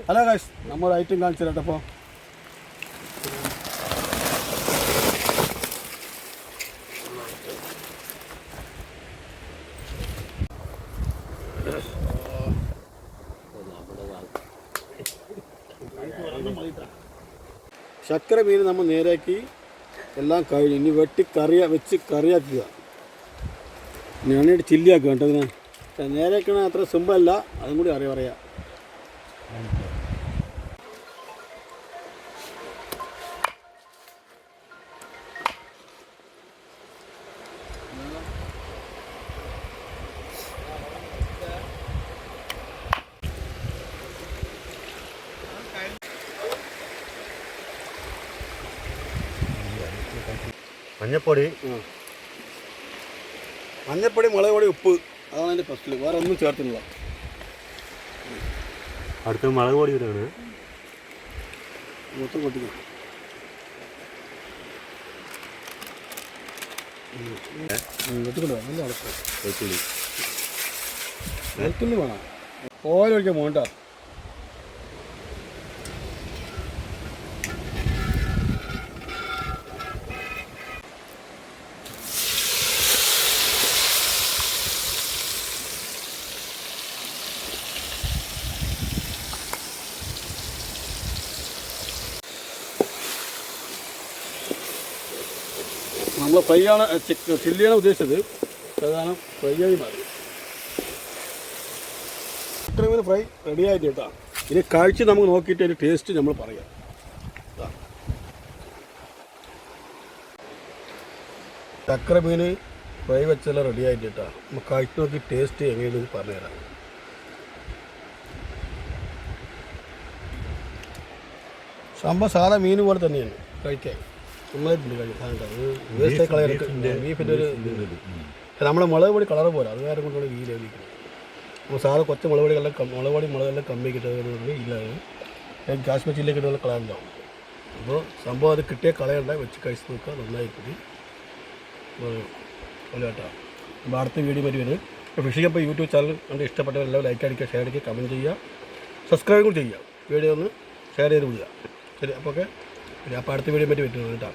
Hello guys, നമ്മൾ item കാണിച്ചു തരട്ടെ. അപ്പോൾ ശർക്കര മീൻ നമ്മൾ നേരാക്കി എല്ലാം കഴിഞ്ഞു. ഇനി വെട്ടി വെച്ച് കറിയാക്കുക. ഞാനായിട്ട് ചില്ലിയാക്കുക കേട്ടോ. ഇതിനെ നേരാക്കണ അത്ര സിമ്പിളല്ല, അതും കൂടി പറയാം. മഞ്ഞപ്പൊടി, മുളക് പൊടി, ഉപ്പ്, അതാണ് അതിൻ്റെ ഫസ്റ്റിൽ. വേറെ ഒന്നും ചേർത്തില്ല. അടുത്ത മുളക് പൊടി ഇടാണ്. മൊത്തം കൊട്ടിക്കണം. നല്ല അടക്കം വെളുത്തുള്ളി വേണം. ഓയിൽ ഒഴിക്കാൻ പോകണ്ട. നമ്മൾ ഫ്രൈ ആണ്, ചില്ലിയാണ് ഉദ്ദേശിച്ചത്. സാധാരണ ഫ്രൈ ആയി മാറി. ഇത്രയും ഫ്രൈ റെഡി ആയിട്ട് കേട്ടോ. ഇനി കഴിച്ച് നമുക്ക് നോക്കിയിട്ട് അതിൻ്റെ ടേസ്റ്റ് നമ്മൾ പറയാം. ചക്കര മീൻ ഫ്രൈ വെച്ചെല്ലാം റെഡി ആയിട്ട് കേട്ടോ. നമുക്ക് കഴിച്ച് നോക്കി ടേസ്റ്റ് എങ്ങനെയാണെന്ന് പറഞ്ഞുതരാം. സംഭവം സാധാ മീൻ പോലെ തന്നെയാണ് കഴിക്കാൻ. നന്നായിട്ടുണ്ട് വേസ്റ്റ് കളയറൊക്കെ. ബീഫിൻ്റെ ഒരു നമ്മളെ മുളക് പൊടി കളർ പോലെ, അത് വേറെ കൊണ്ടുള്ള ഈ ലഭിക്കുന്നത്. നമ്മൾ സാധാ കൊച്ച മുളക് മുളകെല്ലാം കമ്മി കിട്ടുന്നത് ഇല്ലാതെ കാശ്മീർ ചില്ലിയൊക്കെ ഇട്ടുള്ള കളറുണ്ടാവും. അപ്പോൾ സംഭവം അത് കിട്ടിയ കളയണ്ട, വെച്ച് കഴിച്ച് നോക്കുക. നന്നായിട്ടുണ്ട് കേട്ടോ. അപ്പോൾ അടുത്ത വീഡിയോ പറ്റി വരുന്നത്. ഫിഷിംഗ് അപ്പോൾ യൂട്യൂബ് ചാനൽ കണ്ട് ഇഷ്ടപ്പെട്ടവരെല്ലാം ലൈക്ക് അടിക്കുക, ഷെയർ അടിക്കുക, കമൻറ്റ് ചെയ്യുക, സബ്സ്ക്രൈബ് കൂടി ചെയ്യുക. വീഡിയോ ഒന്ന് ഷെയർ ചെയ്ത് വിടുക. ശരി, അപ്പോൾ ഓക്കെ. അപ്പോൾ അടുത്ത വീഡിയോ പറ്റി പറ്റുന്നത് കേട്ടോ.